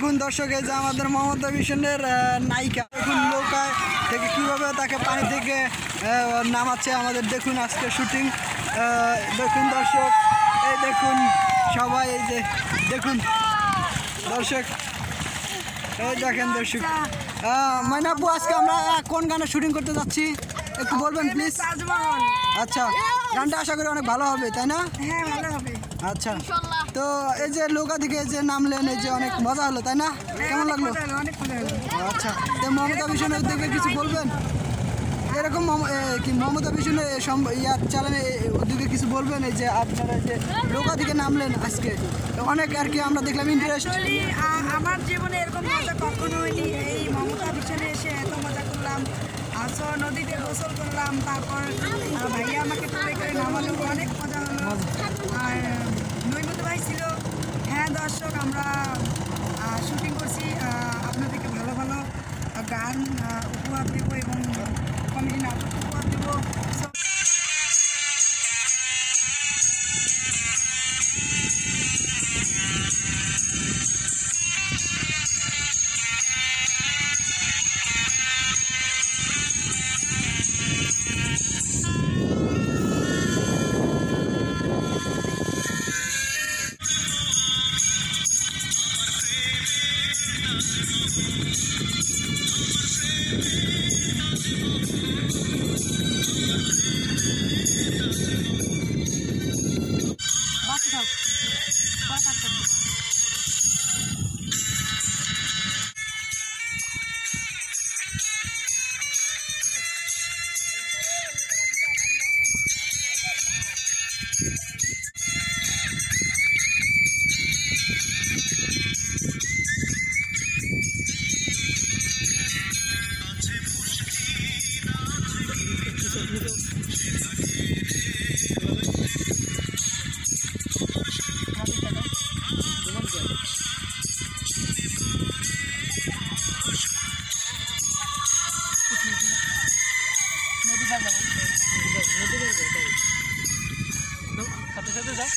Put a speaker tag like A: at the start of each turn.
A: দেখুন দর্শক, এই যে আমাদের মমতা মিশনের নায়িকা, দেখুন নৌকায় থেকে কীভাবে তাকে পানি থেকে নামাচ্ছে আমাদের। দেখুন আজকে শুটিং, দেখুন দর্শক, এই দেখুন সবাই, এই যে দেখুন দর্শক, এই দেখেন দর্শক। মাইনাপু, আজকে আমরা কোন গানে শুটিং করতে যাচ্ছি একটু বলবেন প্লিজ? আচ্ছা, গানটা আশা করি অনেক ভালো হবে, তাই না?
B: হ্যাঁ, ভালো হবে।
A: আচ্ছা, তো এই যে নৌকা থেকে যে নামলেন, এই যে অনেক মজা হলো, তাই না? কেমন লাগলো?
B: অনেক মজা হলো।
A: আচ্ছা, তো মমতা মিশনের দেখে কিছু বলবেন? এরকম কি মমতা মিশনের চ্যানেলে ওদিকে কিছু বলবেন? এই যে আপনারা যে নৌকা থেকে নামলেন আজকে, অনেক আর কি আমরা দেখলাম ইন্টারেস্ট।
B: আমার জীবনে এরকম মজা কখনো হয়নি। এই মমতা মিশনে এসে এত মজা করলাম। আসো, নদীতে গোসল করলাম, তারপর ভাইয়া আমাকে তুলে করে নামালো, অনেক মজা হলো। আর নৈমত ভাই ছিল। হ্যাঁ দর্শক, আমরা শুটিং করছি, আপনাদেরকে ভালো ভালো গান উপহার দেবো এবং কমেডি নাটক উপহার দেবো। সাথে সাথে যাও।